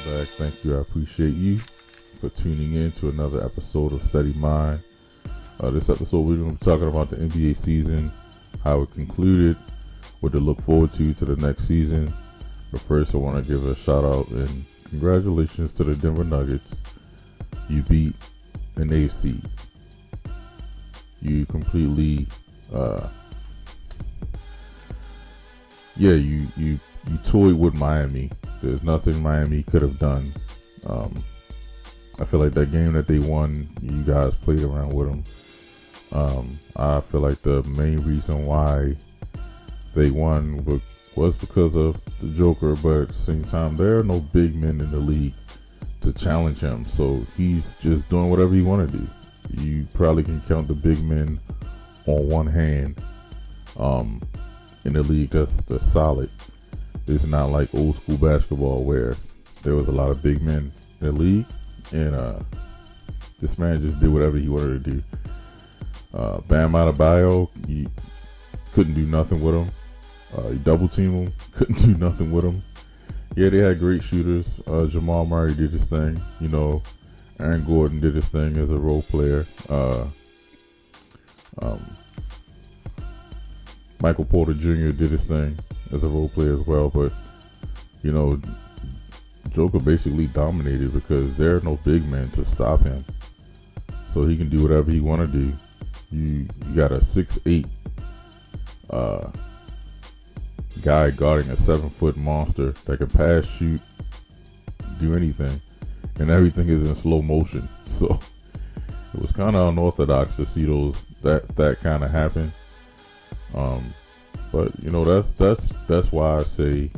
Welcome back. Thank you. I appreciate you for tuning in to another episode of Steady Mind. This episode, we're going to be talking about the NBA season, how it concluded, what to look forward to the next season. But first, I want to give a shout out and congratulations to the Denver Nuggets. You beat an 8th seed. You completely, you toyed with Miami. There's nothing Miami could have done. I feel like that game that they won, you guys played around with them. I feel like the main reason why they won was because of the Joker, but at the same time, there are no big men in the league to challenge him. So he's just doing whatever he want to do. You probably can count the big men on one hand in the league that's solid. It's not like old school basketball where there was a lot of big men in the league, and this man just did whatever he wanted to do. Bam Adebayo, you couldn't do nothing with him. You double team him, couldn't do nothing with him. Yeah, they had great shooters. Jamal Murray did his thing. Aaron Gordon did his thing as a role player. Michael Porter Jr. did his thing as a role player as well, but Joker basically dominated because there are no big men to stop him, so he can do whatever he want to do. You got a 6'8" guy guarding a 7-foot monster that can pass, shoot, do anything, and everything is in slow motion. So it was kind of unorthodox to see that kind of happen. But that's why I say,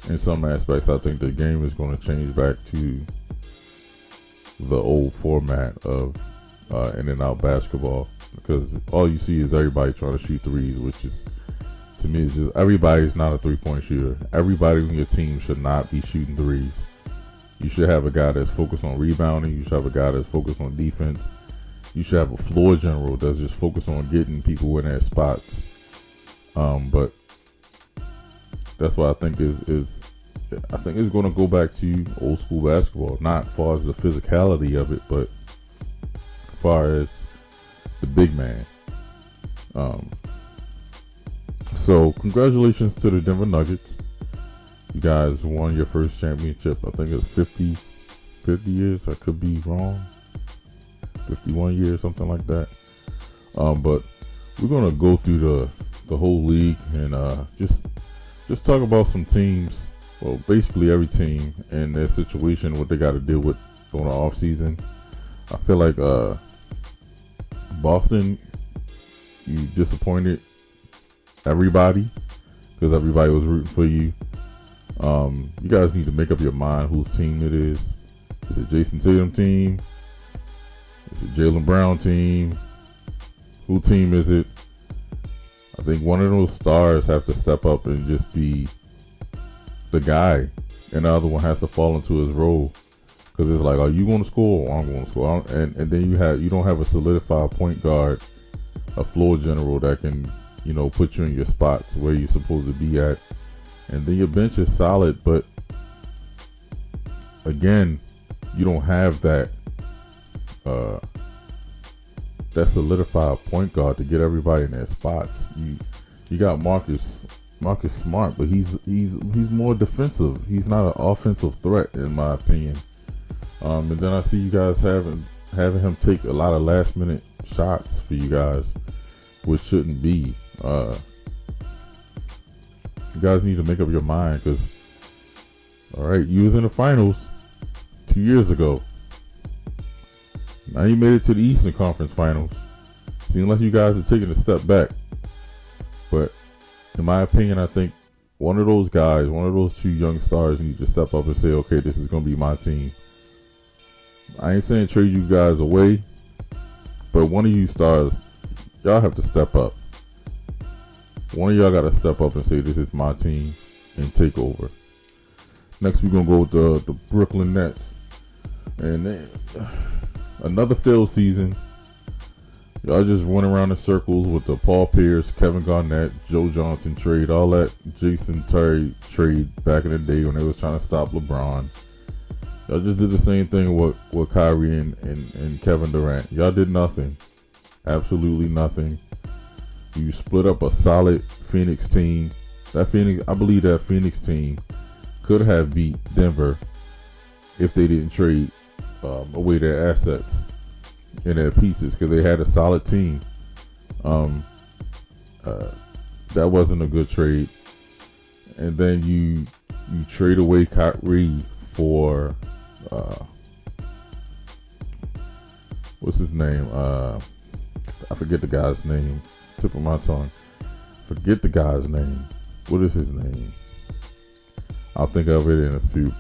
in some aspects, I think the game is going to change back to the old format of in and out basketball, because all you see is everybody trying to shoot threes, which is, to me, it's just everybody's not a 3-point shooter. Everybody on your team should not be shooting threes. You should have a guy that's focused on rebounding. You should have a guy that's focused on defense. You should have a floor general that's just focused on getting people in their spots. But that's why I think I think it's going to go back to old school basketball, not as far as the physicality of it, but as far as the big man. So congratulations to the Denver Nuggets. You guys won your first championship. I think it was 50 years. I could be wrong. 51 years, something like that. But we're gonna go through the whole league and just talk about some teams. Well, basically every team and their situation, what they got to deal with during the offseason. I feel like Boston, you disappointed everybody because everybody was rooting for you. You guys need to make up your mind whose team it is. Is it Jason Tatum team? Is it Jaylen Brown team? Who team is it? I think one of those stars have to step up and just be the guy, and the other one has to fall into his role. Because it's like, are you going to score or I'm going to score? And then you don't have a solidified point guard, a floor general that can put you in your spots where you're supposed to be at. And then your bench is solid, but again, you don't have that solidified point guard to get everybody in their spots. You got Marcus Smart, but he's more defensive. He's not an offensive threat, in my opinion. And then I see you guys having him take a lot of last minute shots for you guys, which shouldn't be. You guys need to make up your mind, because all right, you was in the finals 2 years ago. Now you made it to the Eastern Conference Finals. Seems like you guys are taking a step back. But in my opinion, I think one of those two young stars need to step up and say, okay, this is going to be my team. I ain't saying trade you guys away, but one of you stars, y'all have to step up. One of y'all got to step up and say, this is my team, and take over. Next, we're going to go with the Brooklyn Nets. And then another failed season. Y'all just went around in circles with the Paul Pierce, Kevin Garnett, Joe Johnson trade, all that Jason Terry trade back in the day when they was trying to stop LeBron. Y'all just did the same thing with Kyrie and Kevin Durant. Y'all did nothing. Absolutely nothing. You split up a solid Phoenix team. I believe that Phoenix team could have beat Denver if they didn't trade away their assets and their pieces, because they had a solid team. That wasn't a good trade. And then you trade away Kyrie for what's his name? I forget the guy's name. Tip of my tongue. Forget the guy's name. What is his name? I'll think of it in a few.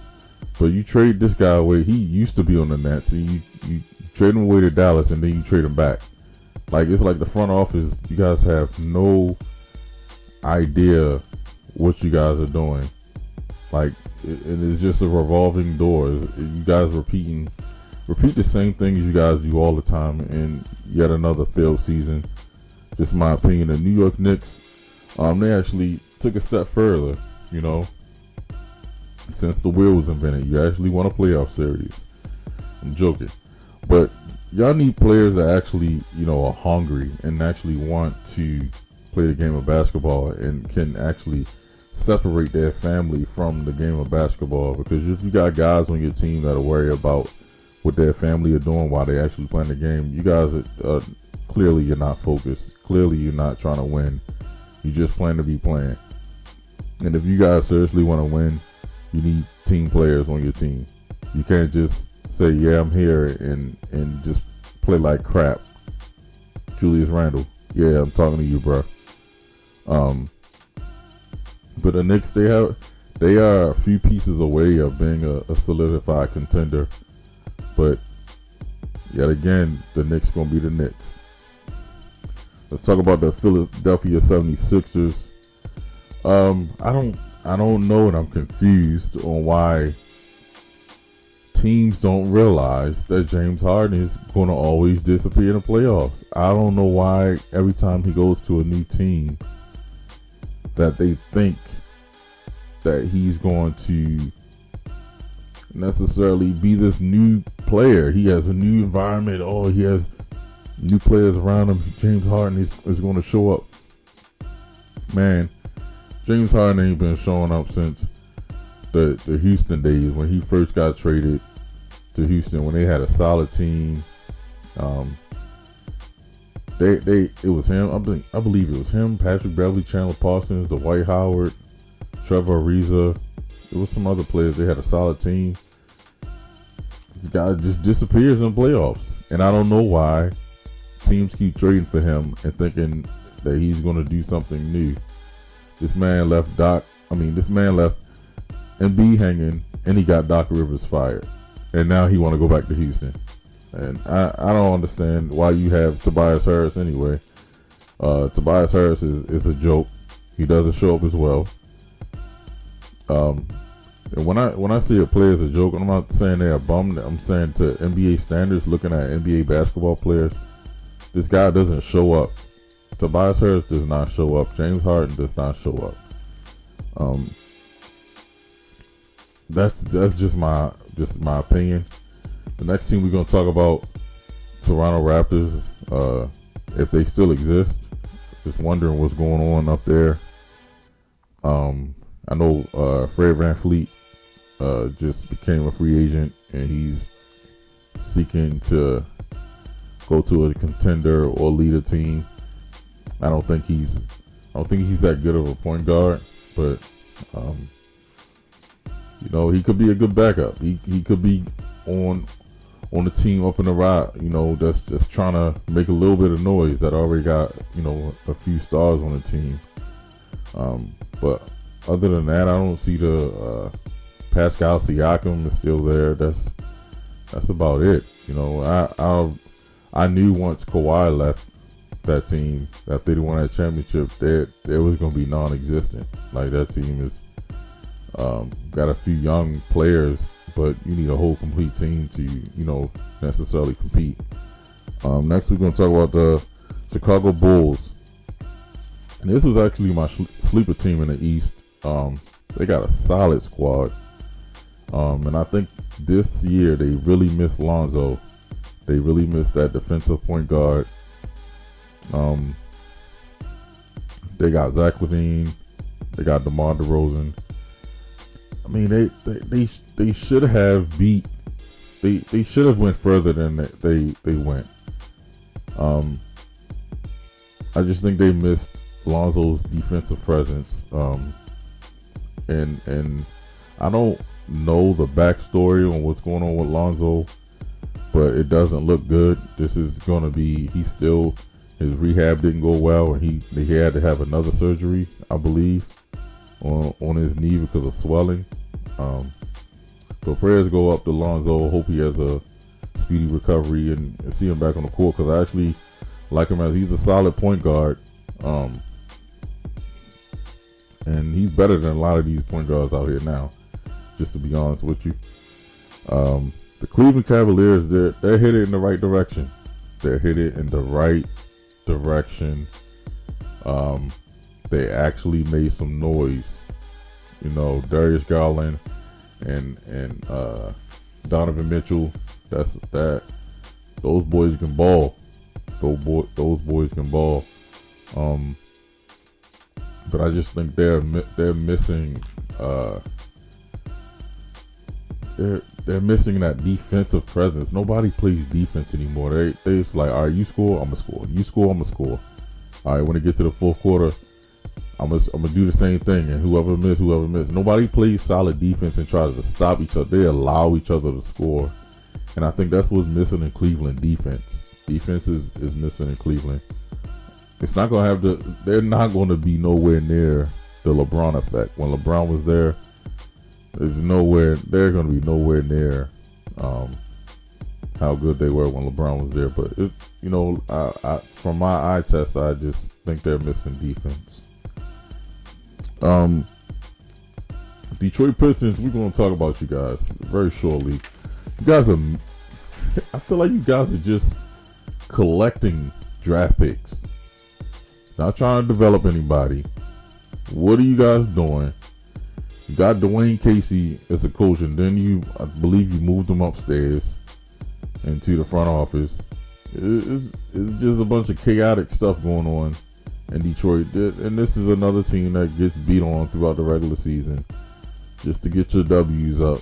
But you trade this guy away. He used to be on the Nets. And you trade him away to Dallas, and then you trade him back. Like, it's like the front office, you guys have no idea what you guys are doing. Like, it's just a revolving door. You guys repeat the same things you guys do all the time, and yet another failed season. Just my opinion. The New York Knicks, they actually took a step further, since the wheel was invented. You actually won a playoff series. I'm joking. But y'all need players that actually, are hungry and actually want to play the game of basketball and can actually separate their family from the game of basketball. Because if you got guys on your team that are worried about what their family are doing while they actually playing the game, you guys are clearly you're not focused. Clearly you're not trying to win. You just plan to be playing. And if you guys seriously want to win, you need team players on your team. You can't just say, yeah, I'm here and just play like crap. Julius Randle, yeah, I'm talking to you, bro. But the Knicks, they are a few pieces away of being a solidified contender. But yet again, the Knicks gonna be the Knicks. Let's talk about the Philadelphia 76ers. I don't know, and I'm confused on why teams don't realize that James Harden is going to always disappear in the playoffs. I don't know why every time he goes to a new team that they think that he's going to necessarily be this new player. He has a new environment. Oh, he has new players around him. James Harden is going to show up. Man, James Harden ain't been showing up since the Houston days when he first got traded to Houston, when they had a solid team. It was him. I believe it was him, Patrick Beverly, Chandler Parsons, Dwight Howard, Trevor Ariza. It was some other players. They had a solid team. This guy just disappears in playoffs, and I don't know why teams keep trading for him and thinking that he's going to do something new. This man left Embiid hanging, and he got Doc Rivers fired, and now he want to go back to Houston. And I don't understand why you have Tobias Harris anyway. Tobias Harris is a joke. He doesn't show up as well. And when I say a player is a joke, I'm not saying they're a bum. I'm saying to NBA standards, looking at NBA basketball players, this guy doesn't show up. Tobias Harris does not show up. James Harden does not show up. That's just my opinion. The next team we're gonna talk about, Toronto Raptors. If they still exist, just wondering what's going on up there. I know Fred VanVleet just became a free agent, and he's seeking to go to a contender or lead a team. I don't think he's that good of a point guard, but he could be a good backup. He could be on the team up in the right, that's just trying to make a little bit of noise, that already got, a few stars on the team. But other than that, I don't see the Pascal Siakam is still there. That's about it. I knew once Kawhi left that team, that if they didn't win that championship, there was going to be non-existent. Like, that team is got a few young players, but you need a whole complete team to necessarily compete. Next, we're going to talk about the Chicago Bulls. And this was actually my sleeper team in the East. They got a solid squad. And I think this year they really missed Lonzo. They really missed that defensive point guard. They got Zach LaVine. They got DeMar DeRozan. I mean, they should have beat. They should have went further than they went. I just think they missed Lonzo's defensive presence. And I don't know the backstory on what's going on with Lonzo, but it doesn't look good. This is going to be, his rehab didn't go well, and he had to have another surgery, I believe, on his knee because of swelling. So prayers go up to Lonzo. Hope he has a speedy recovery and see him back on the court, because I actually like him as he's a solid point guard. And he's better than a lot of these point guards out here now, just to be honest with you. The Cleveland Cavaliers, they're headed in the right direction. They're headed in the right direction. They actually made some noise. You know, Darius Garland and Donovan Mitchell. Those boys can ball. Those boys can ball. But I just think they're missing. They're missing that defensive presence. Nobody plays defense anymore. They just like, all right, you score, I'm gonna score. You score, I'm gonna score. All right, when it gets to the fourth quarter, I'm gonna do the same thing. And whoever miss. Nobody plays solid defense and tries to stop each other. They allow each other to score. And I think that's what's missing in Cleveland. Defense is missing in Cleveland. It's not gonna have they're not gonna be nowhere near the LeBron effect. When LeBron was there, they're gonna be nowhere near how good they were when LeBron was there. But I from my eye test, I just think they're missing defense. Detroit Pistons, we're gonna talk about you guys very shortly. You guys I feel like you guys are just collecting draft picks. Not trying to develop anybody. What are you guys doing? You got Dwayne Casey as a coach, and then I believe you moved him upstairs into the front office. It's just a bunch of chaotic stuff going on in Detroit. And this is another team that gets beat on throughout the regular season just to get your W's up.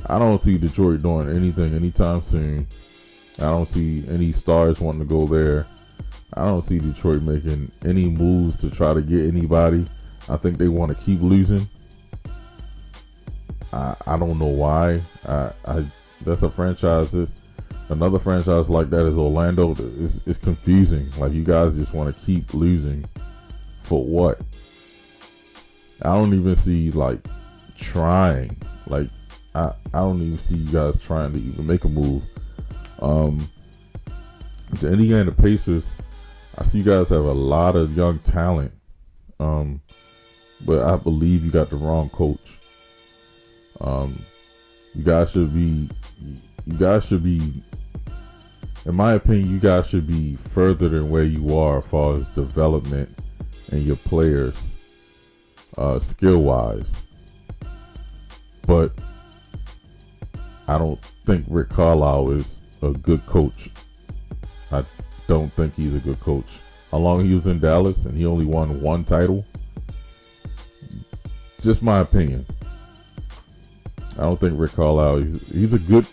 I don't see Detroit doing anything anytime soon. I don't see any stars wanting to go there. I don't see Detroit making any moves to try to get anybody. I think they want to keep losing. I don't know why. That's a franchise. Another franchise like that is Orlando. It's confusing. Like, you guys just want to keep losing for what? I don't even see trying. I don't even see you guys trying to even make a move. The Indiana Pacers, I see you guys have a lot of young talent, but I believe you got the wrong coach. You guys should be, in my opinion, you guys should be further than where you are as far as development and your players, skill-wise. But I don't think Rick Carlisle is a good coach. I don't think he's a good coach. How long he was in Dallas and he only won one title? Just my opinion. I don't think Rick Carlisle. He's a good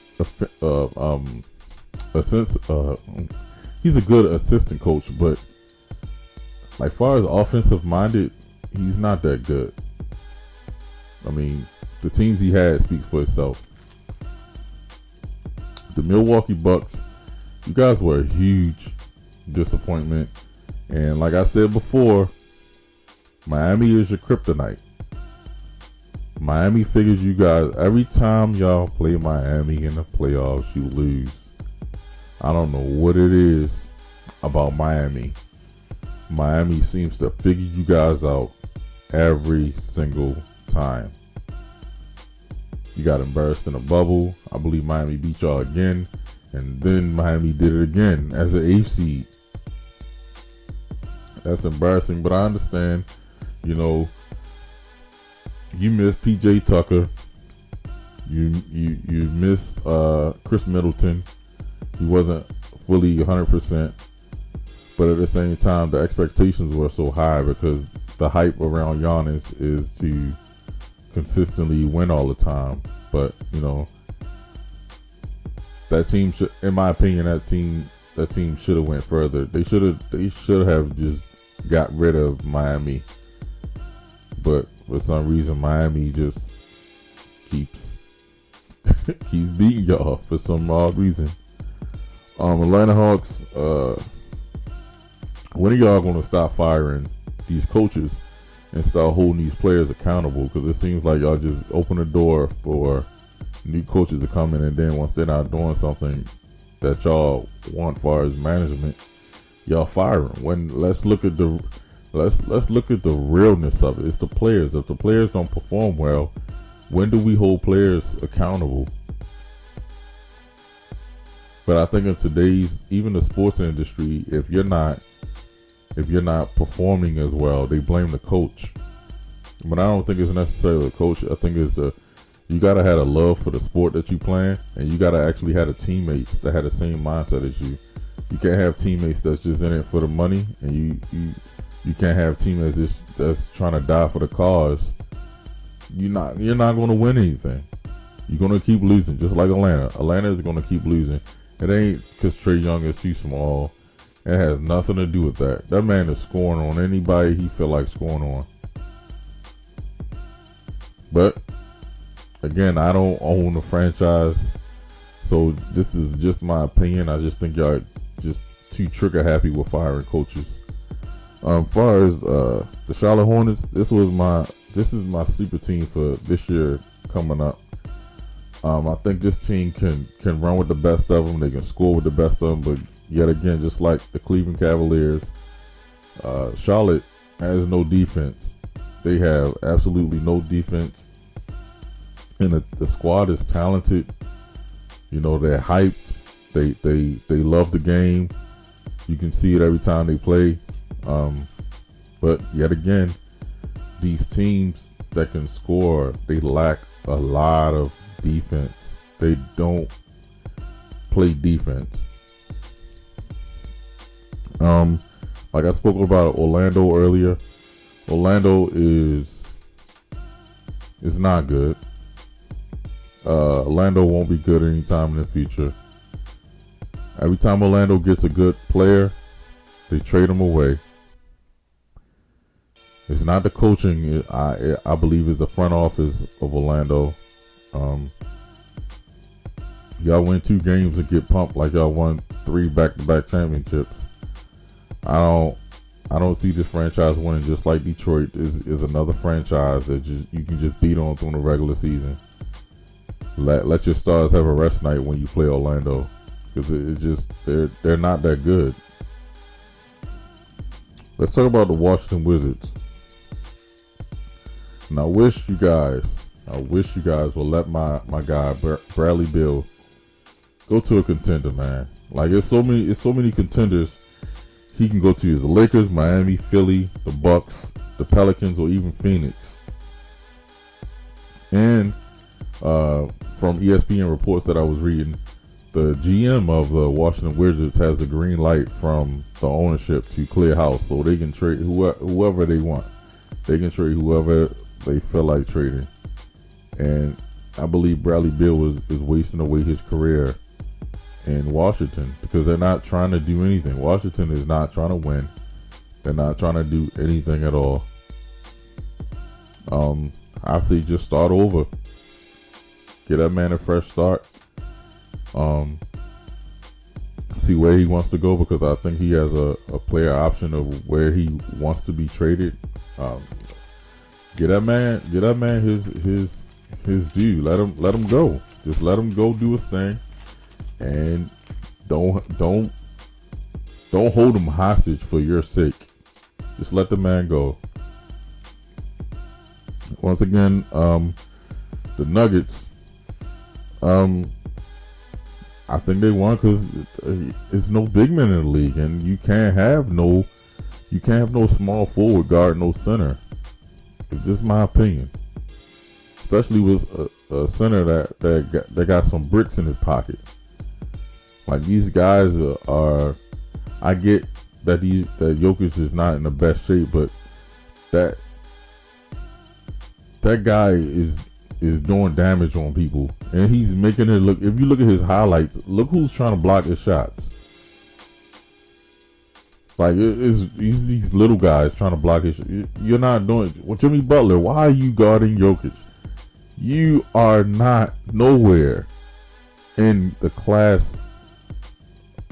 he's a good assistant coach, but like far as offensive minded, he's not that good. I mean, the teams he had speak for itself. The Milwaukee Bucks, you guys were a huge disappointment. And like I said before, Miami is your kryptonite. Miami figures you guys, every time y'all play Miami in the playoffs, you lose. I don't know what it is about Miami. Miami seems to figure you guys out every single time. You got embarrassed in a bubble. I believe Miami beat y'all again And then Miami did it again as an 8th seed. That's embarrassing, but I understand. You know, you miss PJ Tucker. You miss Chris Middleton. He wasn't fully 100%. But at the same time, the expectations were so high because the hype around Giannis is to consistently win all the time. But, you know, that team should, in my opinion, that team should have went further. They should have just got rid of Miami. But for some reason, Miami just keeps beating y'all for some odd reason. Atlanta Hawks, when are y'all going to stop firing these coaches and start holding these players accountable? Because it seems like y'all just open the door for new coaches to come in, and then once they're not doing something that y'all want as far as management, y'all fire them. Let's look at the realness of it. It's the players. If the players don't perform well, when do we hold players accountable? But I think in today's, even the sports industry, if you're not performing as well, they blame the coach. But I don't think it's necessarily the coach. I think it's you gotta have a love for the sport that you playing, and you gotta actually have the teammates that have the same mindset as you. You can't have teammates that's just in it for the money, and you can't have teammates that's trying to die for the cause. You're not going to win anything. You're going to keep losing, just like Atlanta. Atlanta is going to keep losing. It ain't because Trae Young is too small. It has nothing to do with that. That man is scoring on anybody he feel like scoring on. But again, I don't own the franchise, so this is just my opinion. I just think y'all just too trigger happy with firing coaches. Far as the Charlotte Hornets, this is my sleeper team for this year coming up. I think this team can run with the best of them. They can score with the best of them. But yet again, just like the Cleveland Cavaliers, Charlotte has no defense. They have absolutely no defense. And the squad is talented. You know, they're hyped. They love the game. You can see it every time they play. But yet again, these teams that can score, they lack a lot of defense. They don't play defense. Like I spoke about Orlando earlier. Orlando is not good. Orlando won't be good anytime in the future. Every time Orlando gets a good player, they trade him away. It's not the coaching. I believe it's the front office of Orlando. Y'all win 2 games and get pumped like y'all won 3 back-to-back championships. I don't see this franchise winning. Just like Detroit is another franchise that you can just beat on through the regular season. Let your stars have a rest night when you play Orlando, because they're not that good. Let's talk about the Washington Wizards. And I wish you guys will let my guy Bradley Beal go to a contender, man. Like it's so many contenders he can go to. Is the Lakers, Miami, Philly, the Bucks, the Pelicans, or even Phoenix. And from ESPN reports that I was reading, the GM of the Washington Wizards has the green light from the ownership to clear house, so they can trade whoever they want. They can trade whoever they feel like trading. And I believe Bradley Beal is wasting away his career in Washington because they're not trying to do anything. Washington is not trying to win. They're not trying to do anything at all. I say just start over. Get that man a fresh start. See where he wants to go, because I think he has a player option of where he wants to be traded. Get that man his due. Let him go. Just let him go do his thing, and don't hold him hostage for your sake. Just let the man go. Once again, the Nuggets. I think they won because it's no big men in the league, and you can't have no small forward guard, no center. It's just my opinion, especially with a center that got some bricks in his pocket. Like these guys are. I get that Jokic is not in the best shape, but that guy is doing damage on people, and he's making it look. If you look at his highlights, look who's trying to block his shots. Like it's these little guys trying to block his. You're not doing. Well, Jimmy Butler, why are you guarding Jokic? You are not nowhere in the class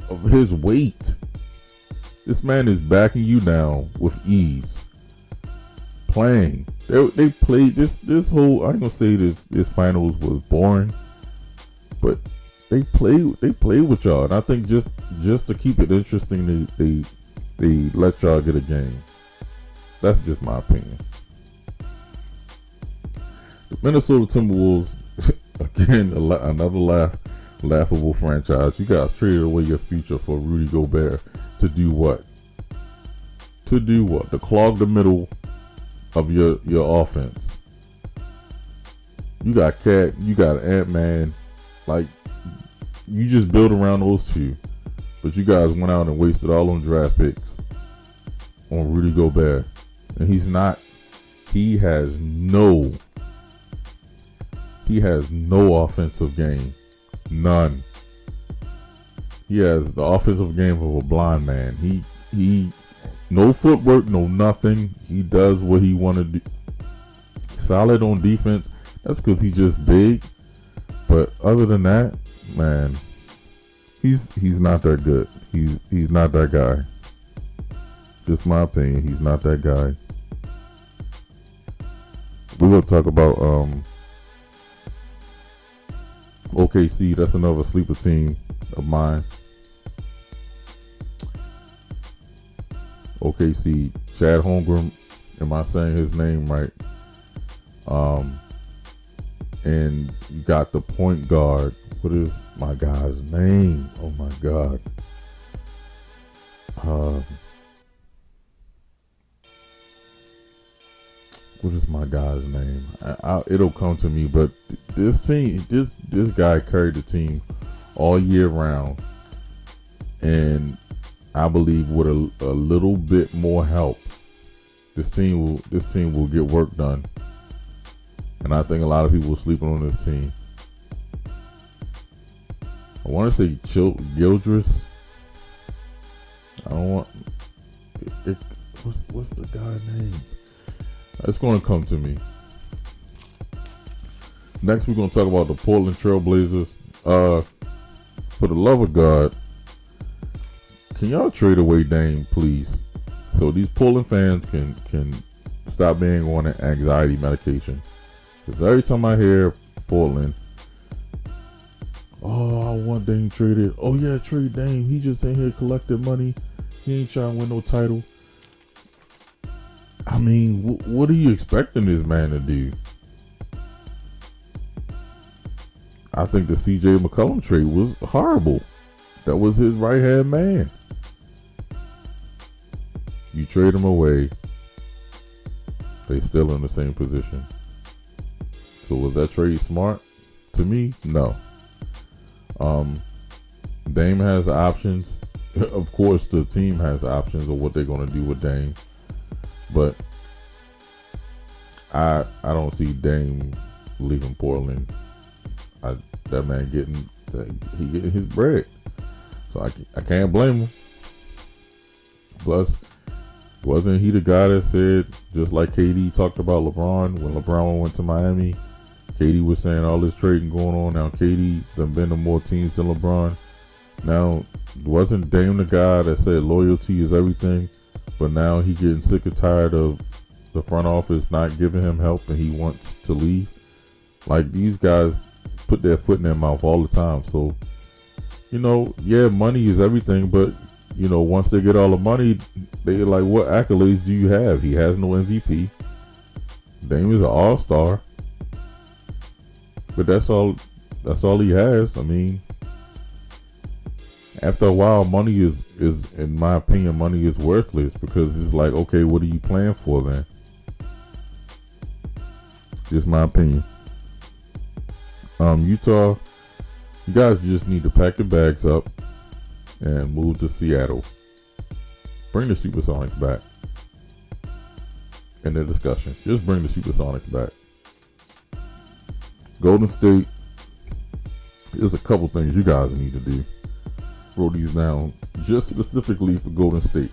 of his weight. This man is backing you down with ease. Playing. They played this whole. I ain't gonna say this finals was boring, but they played with y'all, and I think just to keep it interesting, they let y'all get a game. That's just my opinion. The Minnesota Timberwolves, again, another laughable franchise. You guys traded away your future for Rudy Gobert to do what? To clog the middle of your offense. You got Cat, you got Ant-Man. Like, you just build around those two. But you guys went out and wasted all them draft picks on Rudy Gobert. And he has no offensive game. None. He has the offensive game of a blind man. He no footwork, no nothing. He does what he want to do. Solid on defense. That's because he's just big. But other than that, man, he's not that good. He's not that guy. Just my opinion. He's not that guy. We're gonna talk about OKC. That's another sleeper team of mine. OKC, Chad Holmgren. Am I saying his name right? And you got the point guard. What is my guy's name? Oh my God. What is my guy's name? It'll come to me. But this team, this guy carried the team all year round, and I believe with a little bit more help, this team will get work done. And I think a lot of people are sleeping on this team. I want to say Gildress. I don't want. What's the guy's name? It's going to come to me. Next, we're going to talk about the Portland Trailblazers. For the love of God, can y'all trade away Dame, please? So these Portland fans can stop being on an anxiety medication. Because every time I hear Portland, oh, I want Dame traded. Oh yeah, trade Dame. He just in here collecting money. He ain't trying to win no title. I mean, what are you expecting this man to do? I think the CJ McCollum trade was horrible. That was his right-hand man. You trade him away. They still in the same position. So was that trade smart? To me, no. Dame has options. Of course, the team has options of what they're going to do with Dame. But I don't see Dame leaving Portland. That man getting his bread. So I can't blame him. Plus, wasn't he the guy that said, just like KD talked about LeBron, when LeBron went to Miami, KD was saying all this trading going on. Now KD done been to more teams than LeBron. Now, wasn't Dame the guy that said loyalty is everything? But now he getting sick and tired of the front office not giving him help, and he wants to leave. Like, these guys put their foot in their mouth all the time. So, yeah, money is everything, but once they get all the money, they're like, what accolades do you have? He has no MVP. Dame is an all-star. But that's all he has. I mean, After a while, money is in my opinion, money is worthless because it's like, okay, what are you playing for then? Just my opinion. Utah, you guys just need to pack your bags up and move to Seattle. Bring the Supersonics back. In the discussion, just bring the Supersonics back. Golden State, there's a couple things you guys need to do. Wrote these down just specifically for Golden State.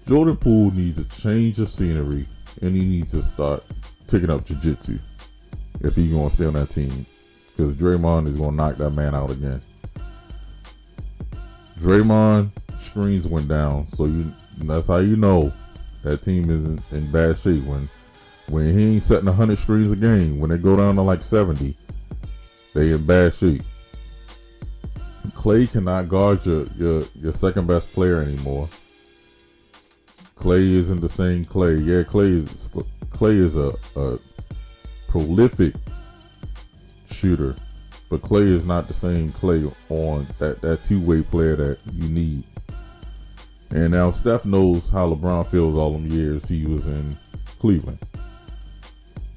Jordan Poole needs a change of scenery, and he needs to start taking up jiu-jitsu if he's going to stay on that team, because Draymond is going to knock that man out again. Draymond screens went down, so that's how you know that team is in bad shape. When he ain't setting 100 screens a game, when they go down to like 70, they in bad shape. Clay cannot guard your second best player anymore. Clay isn't the same Clay. Yeah, Clay is a prolific shooter, but Clay is not the same Clay on that two-way player that you need. And now Steph knows how LeBron feels all them years he was in Cleveland.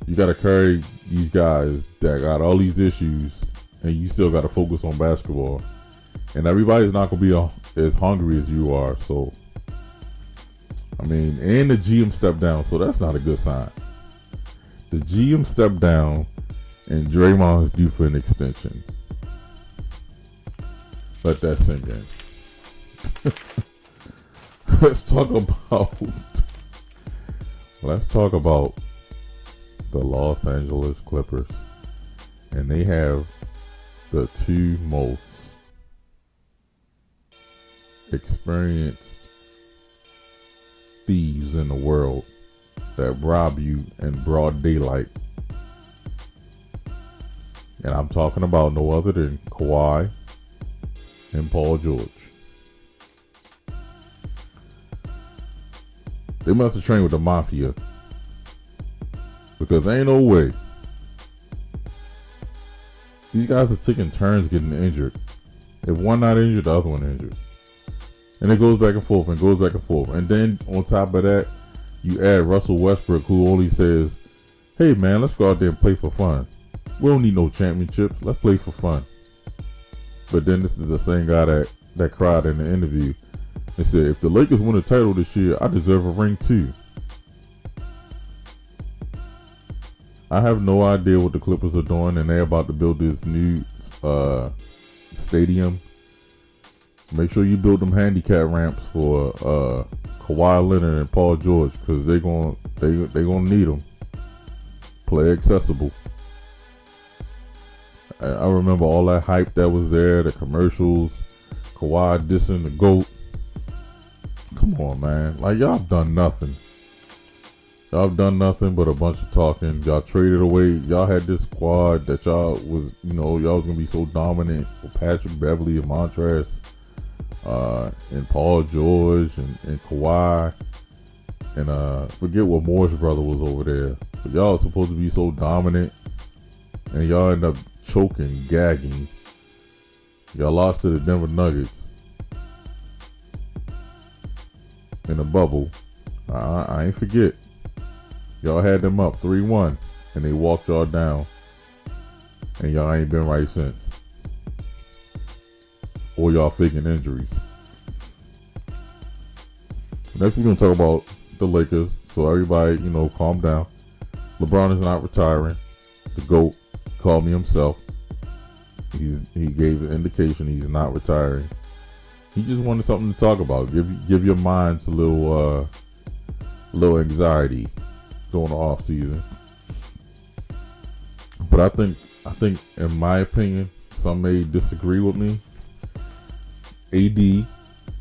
You got to carry these guys that got all these issues, and you still got to focus on basketball. And everybody's not going to be as hungry as you are. So, I mean, and the GM stepped down, so that's not a good sign. The GM stepped down, and Draymond is due for an extension. Let that sink in. Let's talk about the Los Angeles Clippers. And they have the two most experienced thieves in the world that rob you in broad daylight. And I'm talking about no other than Kawhi and Paul George. They must have trained with the mafia, because there ain't no way these guys are taking turns getting injured. If one not injured, the other one injured, and it goes back and forth and goes back and forth. And then on top of that, you add Russell Westbrook, who only says, "Hey man, let's go out there and play for fun. We don't need no championships. Let's play for fun." But then this is the same guy that cried in the interview and said, "If the Lakers win a title this year, I deserve a ring too." I have no idea what the Clippers are doing, and they're about to build this new stadium. Make sure you build them handicap ramps for Kawhi Leonard and Paul George, because they're gonna need them. Play accessible. I remember all that hype that was there, the commercials, Kawhi dissing the GOAT. Come on, man. Like, y'all have done nothing. Y'all have done nothing but a bunch of talking. Y'all traded away. Y'all had this squad that y'all was going to be so dominant with Patrick Beverly and Montrezl, and Paul George and Kawhi. And forget what Morris brother was over there. But y'all are supposed to be so dominant, and y'all end up choking, gagging. Y'all lost to the Denver Nuggets in the bubble. I ain't forget. Y'all had them up 3-1, and they walked y'all down, and y'all ain't been right since. Or y'all faking injuries. Next, we're gonna talk about the Lakers. So everybody, calm down. LeBron is not retiring. The GOAT called me himself. He gave an indication he's not retiring. He just wanted something to talk about. Give your minds a little anxiety during the off season. But I think in my opinion, some may disagree with me. AD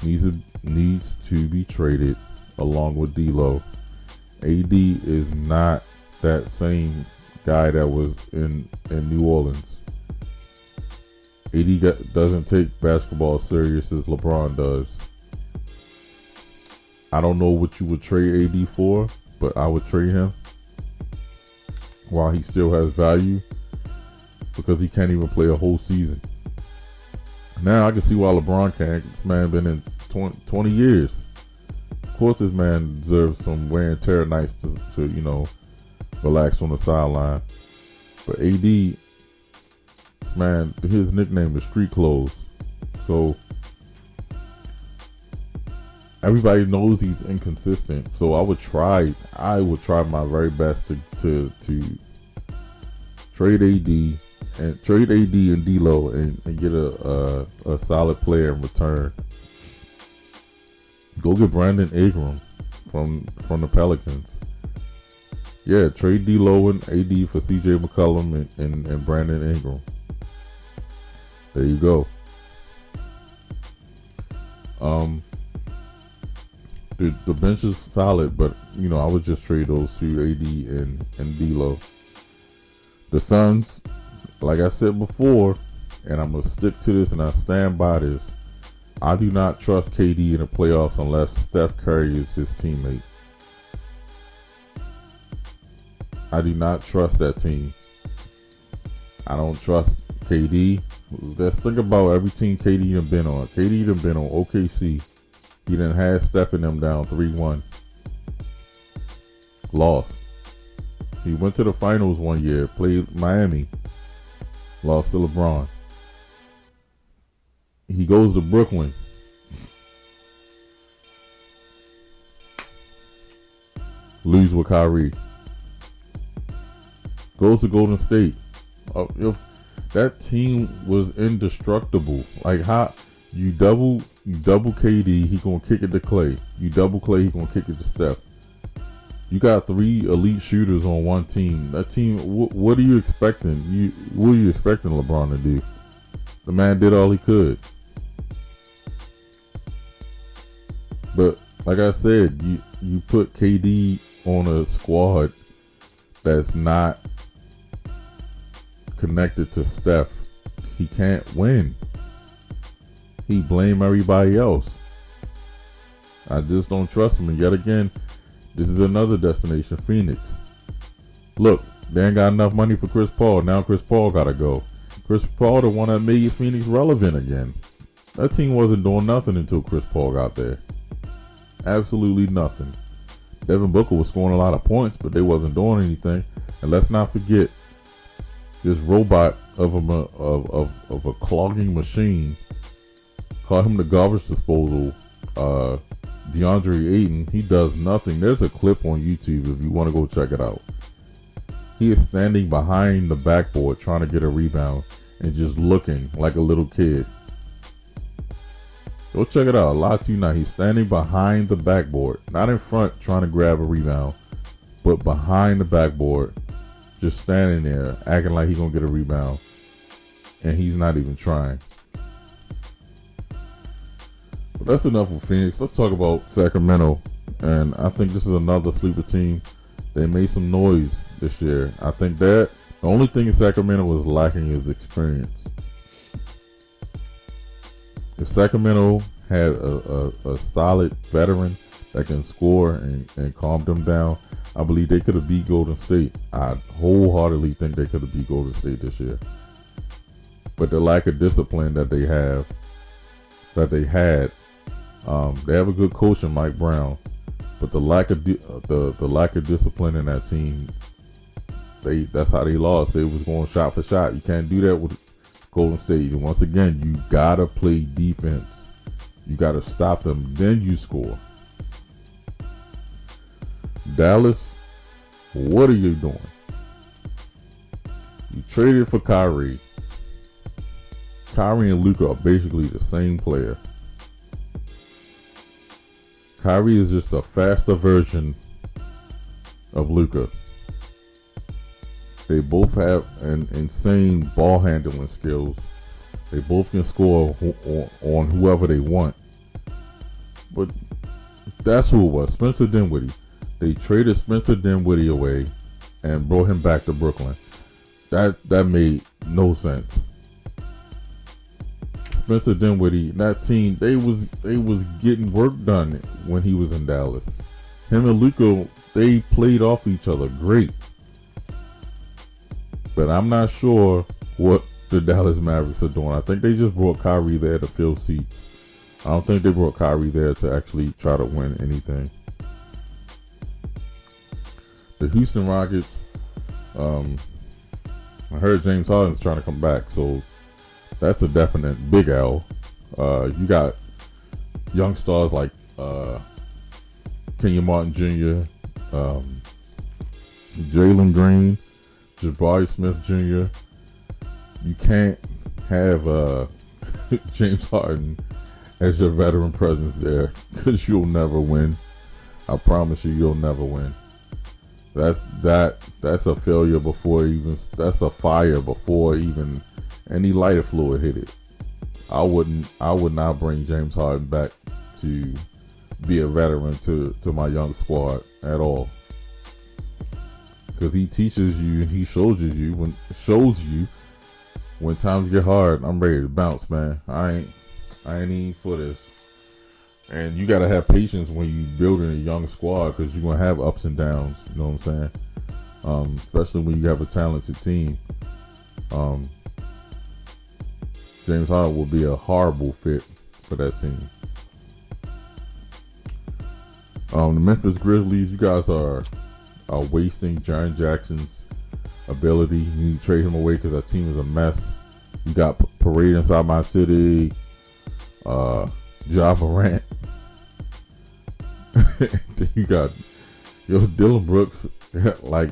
needs to be traded along with D'Lo. AD is not that same guy that was in New Orleans. AD doesn't take basketball serious as LeBron does. I don't know what you would trade AD for, but I would trade him while he still has value. because he can't even play a whole season. Now I can see why LeBron can't. This man been in 20 years. Of course, this man deserves some wear and tear nights to relax on the sideline. But AD, this man, his nickname is Street Clothes. So everybody knows he's inconsistent. So I would try my very best to trade AD and D'Lo and get a solid player in return. Go get Brandon Ingram from the Pelicans. Yeah, trade D'Lo and AD for CJ McCollum and Brandon Ingram. There you go. The bench is solid, but I would just trade those two, AD and D'Lo. The Suns, like I said before, and I'm gonna stick to this and I stand by this. I do not trust KD in the playoffs unless Steph Curry is his teammate. I do not trust that team. I don't trust KD. Let's think about every team KD done been on. KD done been on OKC. He done had Steph and them down 3-1. Lost. He went to the finals one year, played Miami. Lost to LeBron. He goes to Brooklyn. Lose with Kyrie. Goes to Golden State. That team was indestructible. Like, how you double KD, he gonna kick it to Clay. You double Clay, he gonna kick it to Steph. You got 3 elite shooters on one team. That team, what are you expecting? What are you expecting LeBron to do? The man did all he could. But like I said, you put KD on a squad that's not connected to Steph. He can't win. He blame everybody else. I just don't trust him. And yet again, this is another destination, Phoenix. Look, they ain't got enough money for Chris Paul. Now Chris Paul gotta go. Chris Paul, the one that made Phoenix relevant again. That team wasn't doing nothing until Chris Paul got there. Absolutely nothing. Devin Booker was scoring a lot of points, but they wasn't doing anything. And let's not forget, this robot of a clogging machine, call him the garbage disposal, DeAndre Ayton. He does nothing. There's a clip on YouTube if you want to go check it out. He is standing behind the backboard trying to get a rebound and just looking like a little kid. Go check it out. I'll lie to you not. He's standing behind the backboard, not in front trying to grab a rebound, but behind the backboard, just standing there acting like he's gonna get a rebound, and he's not even trying. But that's enough with Phoenix. Let's talk about Sacramento. And I think this is another sleeper team. They made some noise this year. I think that the only thing in Sacramento was lacking is experience. If Sacramento had a solid veteran that can score and calm them down, I believe they could have beat Golden State. I wholeheartedly think they could have beat Golden State this year. But the lack of discipline that they had, they have a good coach in Mike Brown, but the lack of discipline in that team, that's how they lost. They was going shot for shot. You can't do that with Golden State. And once again, you gotta play defense. You gotta stop them, then you score. Dallas, what are you doing? You traded for Kyrie. Kyrie and Luka are basically the same player. Kyrie is just a faster version of Luka. They both have an insane ball handling skills. They both can score on whoever they want. But that's who it was, Spencer Dinwiddie. They traded Spencer Dinwiddie away and brought him back to Brooklyn. That made no sense. Spencer Dinwiddie, that team, they was getting work done when he was in Dallas. Him and Luka, they played off each other great. But I'm not sure what the Dallas Mavericks are doing. I think they just brought Kyrie there to fill seats. I don't think they brought Kyrie there to actually try to win anything. The Houston Rockets, I heard James Harden's trying to come back, so that's a definite big L. You got young stars like Kenyon Martin Jr., Jalen Green, Jabari Smith Jr. You can't have James Harden as your veteran presence there, because you'll never win. I promise you'll never win. That's a failure before even, that's a fire before even any lighter fluid hit it. I would not bring James Harden back to be a veteran to my young squad at all. Because he teaches you and he shows you when times get hard. I'm ready to bounce, man. I ain't even for this. And you gotta have patience when you building a young squad, because you're gonna have ups and downs. You know what I'm saying? Especially when you have a talented team. James Harden will be a horrible fit for that team. The Memphis Grizzlies, you guys are wasting Jaren Jackson's ability. You need to trade him away because that team is a mess. You got Parade inside my city. Ja Morant. You got Dylan Brooks. Like,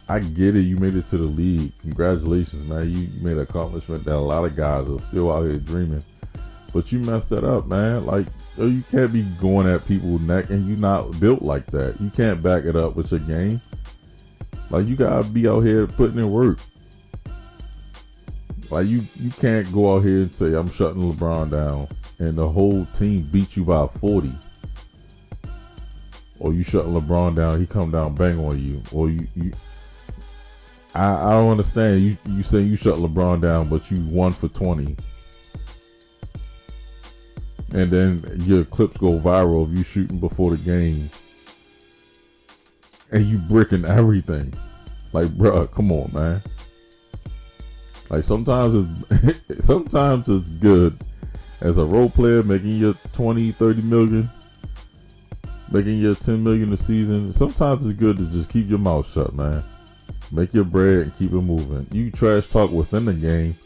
I get it. You made it to the league. Congratulations, man. You made an accomplishment that a lot of guys are still out here dreaming. But you messed that up, man. Like, you can't be going at people's neck, and you're not built like that. You can't back it up with your game. Like, you gotta be out here putting in work. Like, you can't go out here and say, I'm shutting LeBron down, and the whole team beat you by 40. Or you shut LeBron down, he come down bang on you. Or I don't understand. You say you shut LeBron down, but you 1 for 20. And then your clips go viral of you shooting before the game. And you bricking everything. Like, bruh, come on, man. Like, sometimes it's good as a role player making your 20, 30 million, making your 10 million a season. Sometimes it's good to just keep your mouth shut, man. Make your bread and keep it moving. You trash talk within the game,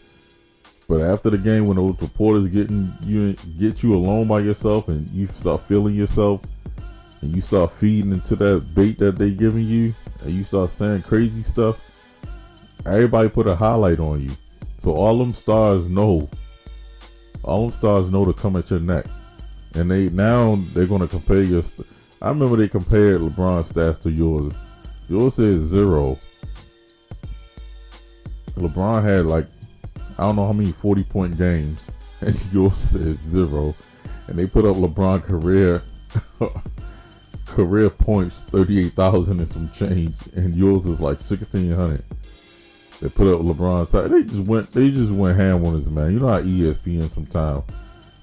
but after the game, when those reporters get you alone by yourself, and you start feeling yourself, and you start feeding into that bait that they giving you, and you start saying crazy stuff, everybody put a highlight on you. So all them stars know to come at your neck. And they're going to compare your I remember they compared LeBron's stats to yours. Yours says 0. LeBron had, like, I don't know how many 40-point games, and yours said 0. And they put up LeBron career points, 38,000 and some change, and yours is like 1,600. They put up LeBron. They just went ham on this, man. You know how ESPN sometimes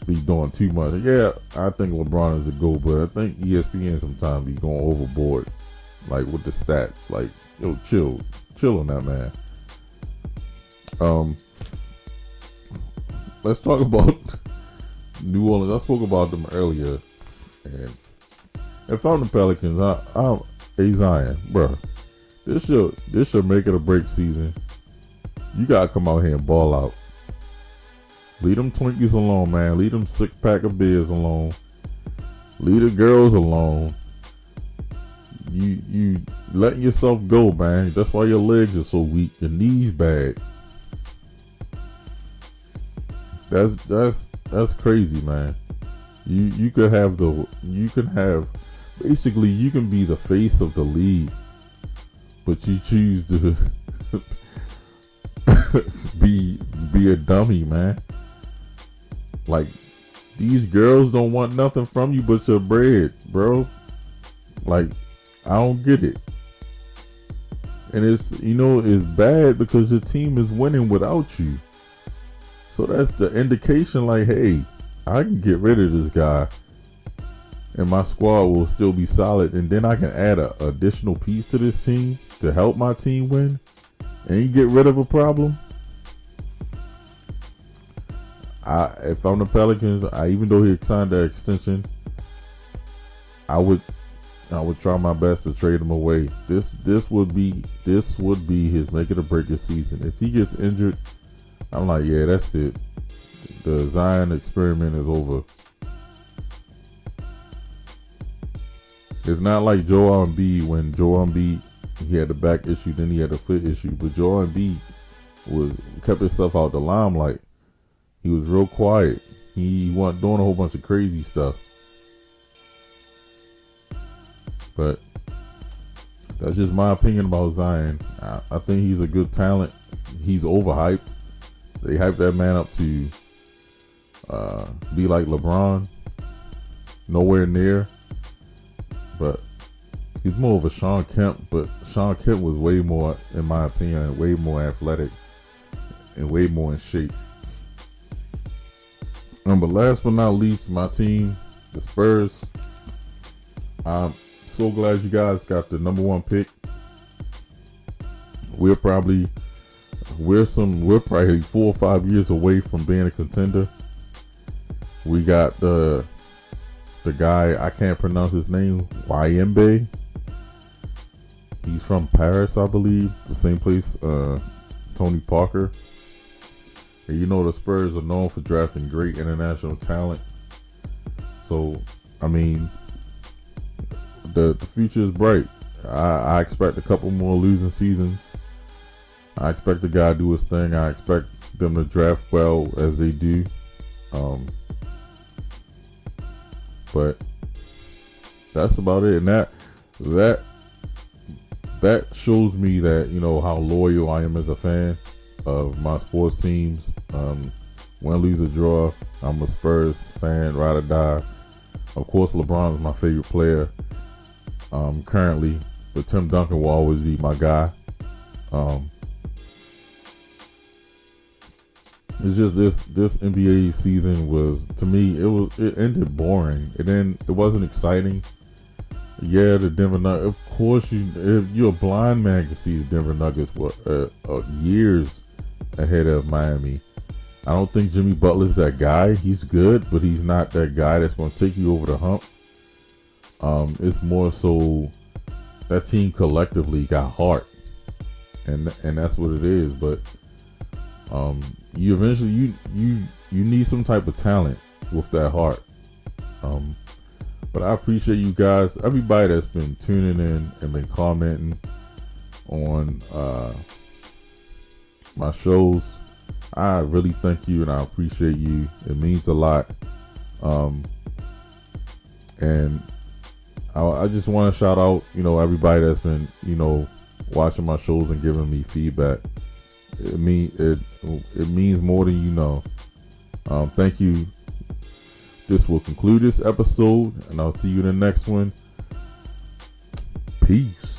be doing too much. Yeah, I think LeBron is a GOAT, but I think ESPN sometimes be going overboard, like with the stats. Like, yo, chill on that, man. Let's talk about New Orleans. I spoke about them earlier, and if I'm the Pelicans, I'm Zion, bro. This your make it or break season. You gotta come out here and ball out. Leave them Twinkies alone, man. Leave them 6-pack of beers alone. Leave the girls alone. You letting yourself go, man. That's why your legs are so weak. Your knees bad. That's crazy, man. You can be the face of the league, but you choose to be a dummy, man. Like, these girls don't want nothing from you but your bread, bro. Like, I don't get it. And it's bad because your team is winning without you. So that's the indication, like, hey, I can get rid of this guy and my squad will still be solid, and then I can add an additional piece to this team to help my team win and get rid of a problem. if I'm the Pelicans, even though he signed that extension, I would try my best to trade him away. This would be his make it or break it season. If he gets injured, I'm like, yeah, that's it. The Zion experiment is over. It's not like Joel Embiid. When Joel Embiid, he had the back issue, then he had the foot issue. But Joel Embiid kept himself out the limelight. He was real quiet. He wasn't doing a whole bunch of crazy stuff. But that's just my opinion about Zion. I think he's a good talent. He's overhyped. They hyped that man up to be like LeBron. Nowhere near. But he's more of a Sean Kemp. But Sean Kemp was way more, in my opinion, way more athletic and way more in shape. But last but not least, my team, the Spurs. I'm so glad you guys got the number 1 pick. We're probably 4 or 5 years away from being a contender. We got the guy, I can't pronounce his name, Wayembe. He's from Paris, I believe. The same place Tony Parker. And you know the Spurs are known for drafting great international talent. So, I mean, the future is bright. I expect a couple more losing seasons. I expect the guy to do his thing. I expect them to draft well as they do. But that's about it. And that shows me that, you know, how loyal I am as a fan of my sports teams. Win, lose, or draw, I'm a Spurs fan, ride or die. Of course, LeBron is my favorite player currently, but Tim Duncan will always be my guy. It's just this NBA season was, to me, it ended boring. It wasn't exciting. Yeah, the Denver Nuggets. Of course, if you're a blind man, can see the Denver Nuggets were years ahead of Miami. I don't think Jimmy Butler's that guy. He's good, but he's not that guy that's going to take you over the hump. It's more so that team collectively got heart, and that's what it is. But you eventually you need some type of talent with that heart. But I appreciate you guys, everybody that's been tuning in and been commenting on my shows. I really thank you and I appreciate you. It means a lot. And I just want to shout out, you know, everybody that's been, you know, watching my shows and giving me feedback. It means more than you know. Thank you. This will conclude this episode, and I'll see you in the next one. Peace.